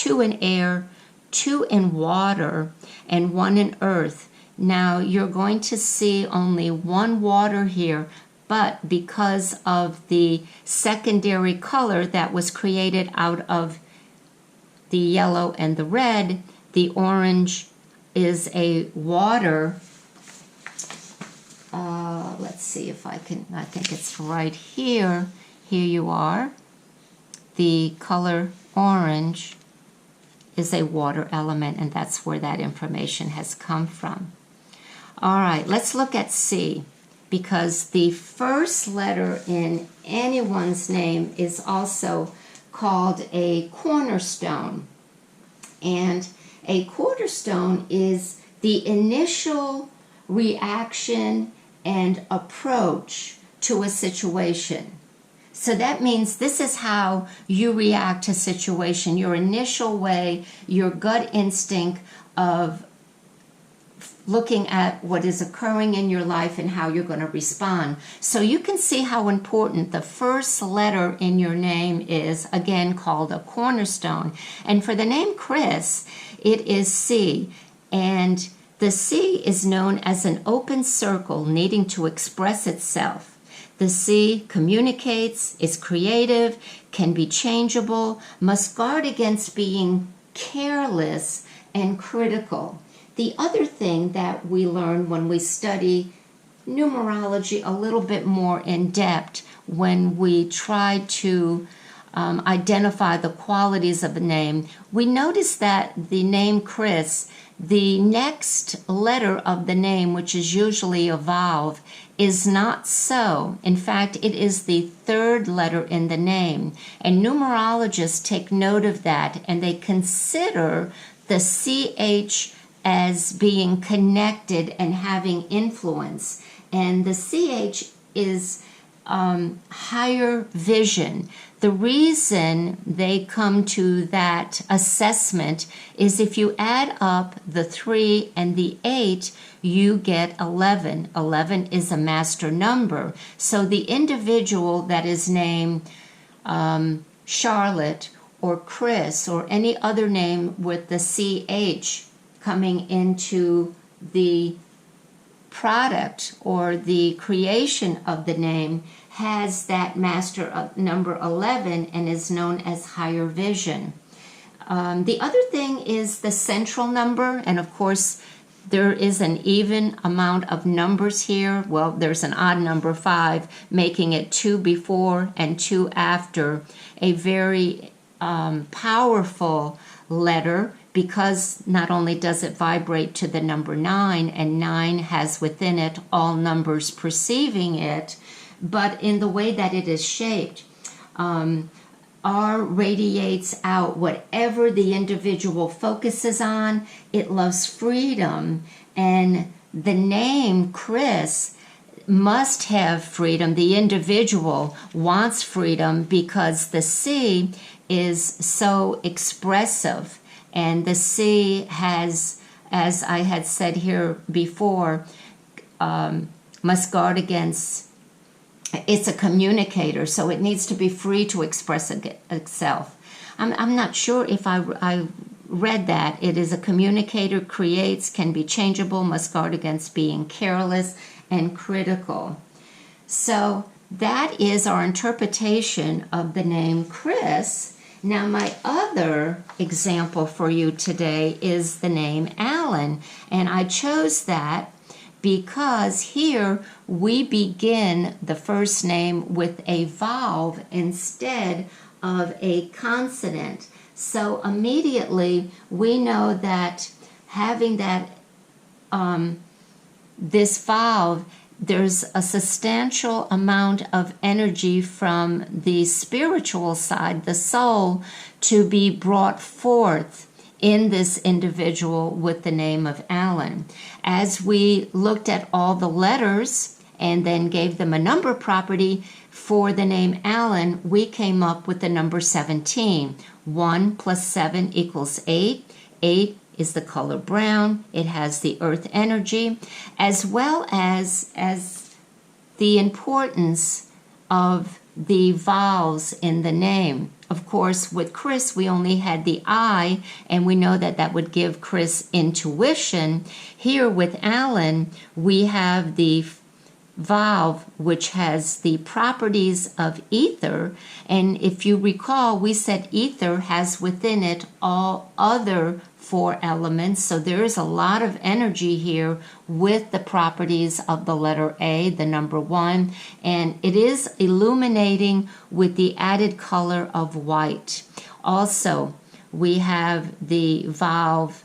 2 in air, 2 in water, and 1 in earth. Now you're going to see only 1 water here, but because of the secondary color that was created out of the yellow and the red, the orange is a water. Let's see if I think it's right here. Here you are. The color orange is a water element, and that's where that information has come from. All right, let's look at C, because the first letter in anyone's name is also called a cornerstone. And a cornerstone is the initial reaction and approach to a situation. So that means this is how you react to a situation, your initial way, your gut instinct of looking at what is occurring in your life and how you're going to respond. So you can see how important the first letter in your name is, again called a cornerstone. And for the name Chris, it is C. And the C is known as an open circle needing to express itself. The C communicates, is creative, can be changeable, must guard against being careless and critical. The other thing that we learn when we study numerology a little bit more in depth, when we try to identify the qualities of a name, we notice that the name Chris, the next letter of the name, which is usually a vowel, is not so. In fact, it is the third letter in the name. And numerologists take note of that, and they consider the CH as being connected and having influence. And the CH is higher vision. The reason they come to that assessment is if you add up the 3 and the 8, you get 11. 11 is a master number. So the individual that is named Charlotte or Chris or any other name with the CH coming into the product or the creation of the name has that master number 11 and is known as higher vision. The other thing is the central number, and of course there is an even amount of numbers here. Well, there's an odd number 5, making it 2 before and 2 after, a very powerful letter, because not only does it vibrate to the number 9, and 9 has within it all numbers perceiving it, but in the way that it is shaped, R radiates out whatever the individual focuses on. It loves freedom, and the name Chris must have freedom. The individual wants freedom because the C is so expressive. And the C has, as I had said here before, must guard against, it's a communicator, so it needs to be free to express itself. I'm not sure if I read that. It is a communicator, creates, can be changeable, must guard against being careless and critical. So that is our interpretation of the name Chris. Now, my other example for you today is the name Alan, and I chose that because here we begin the first name with a vowel instead of a consonant. So immediately we know that having that this vowel, there's a substantial amount of energy from the spiritual side, the soul, to be brought forth in this individual with the name of Alan. As we looked at all the letters and then gave them a number property for the name Alan, we came up with the number 17. 1 plus 7 equals 8. 8 is the color brown. It has the earth energy, as well as the importance of the vowels in the name. of course, with Chris, we only had the I, and we know that that would give Chris intuition. Here with Alan, we have the valve, which has the properties of ether. And if you recall, we said ether has within it all other 4 elements. So there is a lot of energy here with the properties of the letter A, the number 1. And it is illuminating with the added color of white. Also, we have the valve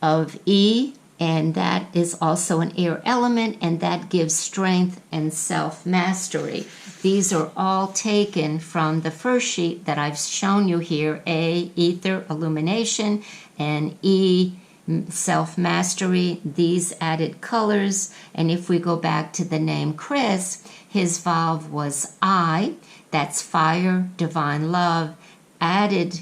of E, and that is also an air element, and that gives strength and self-mastery. These are all taken from the first sheet that I've shown you here. A, ether, illumination, and E, self-mastery, these added colors. And if we go back to the name Chris, his valve was I, that's fire, divine love, added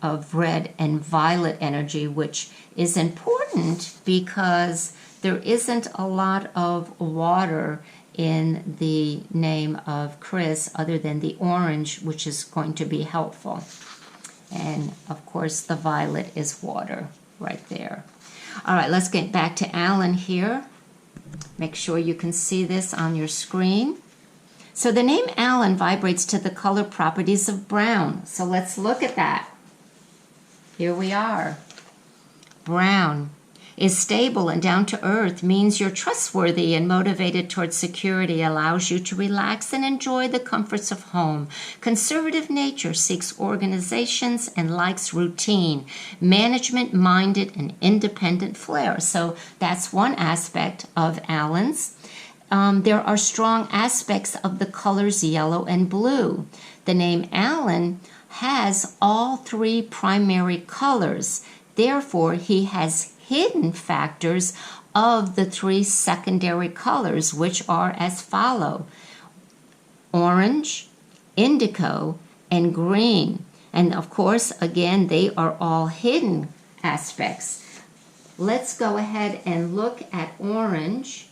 of red and violet energy, which is important because there isn't a lot of water in the name of Chris other than the orange, which is going to be helpful. And of course, the violet is water right there. All right, let's get back to Alan here. Make sure you can see this on your screen. So the name Alan vibrates to the color properties of brown. So let's look at that. Here we are. Brown is stable and down to earth, means you're trustworthy and motivated towards security, allows you to relax and enjoy the comforts of home. Conservative nature seeks organizations and likes routine. Management-minded and independent flair. So that's one aspect of Alan's. There are strong aspects of the colors yellow and blue. The name Alan has all 3 primary colors. Therefore, he has hidden factors of the 3 secondary colors, which are as follow: orange, indigo, and green. And of course, again, they are all hidden aspects. Let's go ahead and look at orange.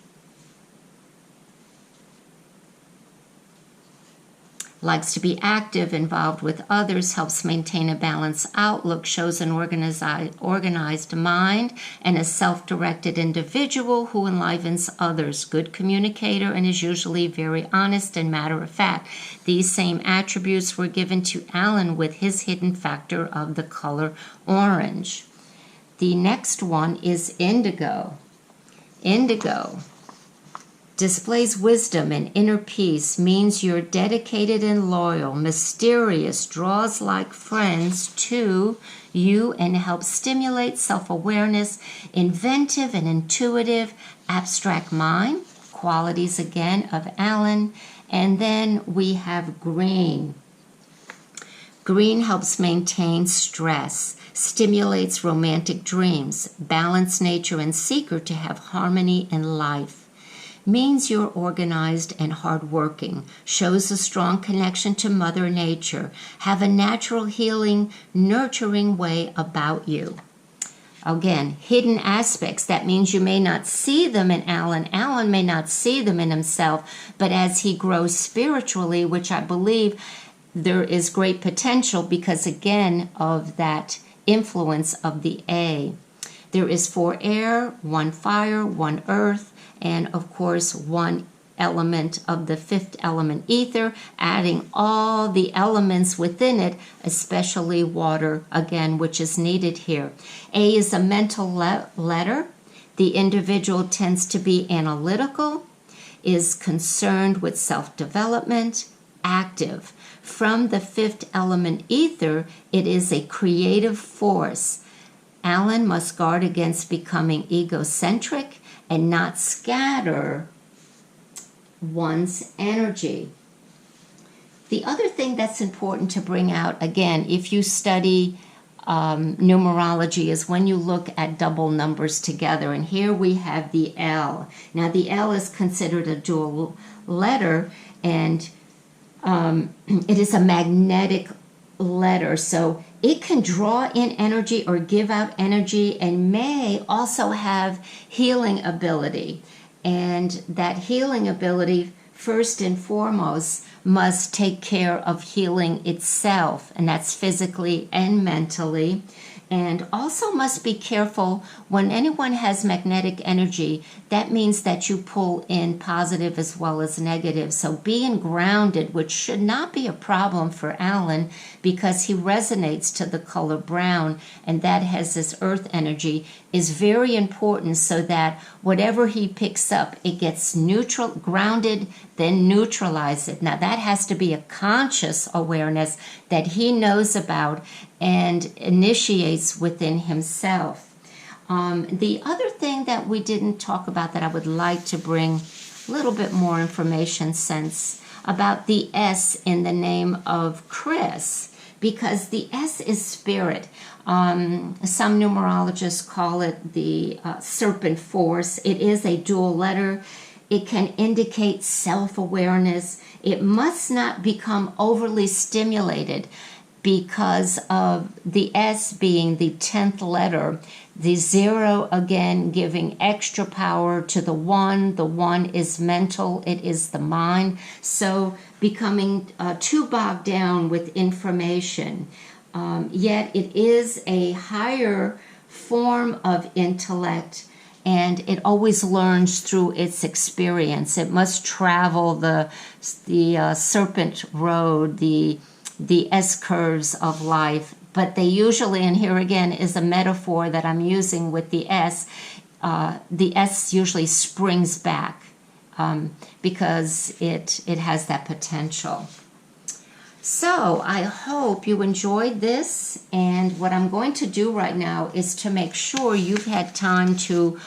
Likes to be active, involved with others, helps maintain a balanced outlook, shows an organized mind, and a self-directed individual who enlivens others. Good communicator and is usually very honest and matter-of-fact. These same attributes were given to Alan with his hidden factor of the color orange. The next one is indigo. Indigo displays wisdom and inner peace, means you're dedicated and loyal, mysterious, draws like friends to you and helps stimulate self-awareness, inventive and intuitive, abstract mind, qualities again of Alan. And then we have green. Green helps maintain stress, stimulates romantic dreams, balanced nature and seeker to have harmony in life. Means you're organized and hardworking, shows a strong connection to Mother Nature, have a natural healing, nurturing way about you. Again, hidden aspects. That means you may not see them in Alan. Alan may not see them in himself, but as he grows spiritually, which I believe there is great potential because, again, of that influence of the A. There is 4 air, 1 fire, 1 earth, and of course 1 element of the 5th element ether, adding all the elements within it, especially water, again, which is needed here. A is a mental letter. The individual tends to be analytical, is concerned with self-development, active. From the 5th element ether, it is a creative force. Alan must guard against becoming egocentric and not scatter one's energy. The other thing that's important to bring out, again, if you study numerology, is when you look at double numbers together. And here we have the L. Now, the L is considered a dual letter, and it is a magnetic letter. So it can draw in energy or give out energy, and may also have healing ability. And that healing ability, first and foremost, must take care of healing itself, and that's physically and mentally. And also must be careful when anyone has magnetic energy, that means that you pull in positive as well as negative. So being grounded, which should not be a problem for Alan because he resonates to the color brown, and that has this earth energy, is very important so that whatever he picks up, it gets neutral, grounded, then neutralize it. Now that has to be a conscious awareness that he knows about and initiates within himself. The other thing that we didn't talk about that I would like to bring a little bit more information sense about the S in the name of Chris, because the S is spirit. Some numerologists call it the serpent force. It is a dual letter. It can indicate self-awareness. It must not become overly stimulated because of the S being the 10th letter, the 0 again giving extra power to the 1. The 1 is mental, it is the mind. So becoming too bogged down with information. Yet it is a higher form of intellect, and it always learns through its experience. It must travel the serpent road, the S-curves of life, but they usually, and here again is a metaphor that I'm using with the S usually springs back because it has that potential. So I hope you enjoyed this, and what I'm going to do right now is to make sure you've had time to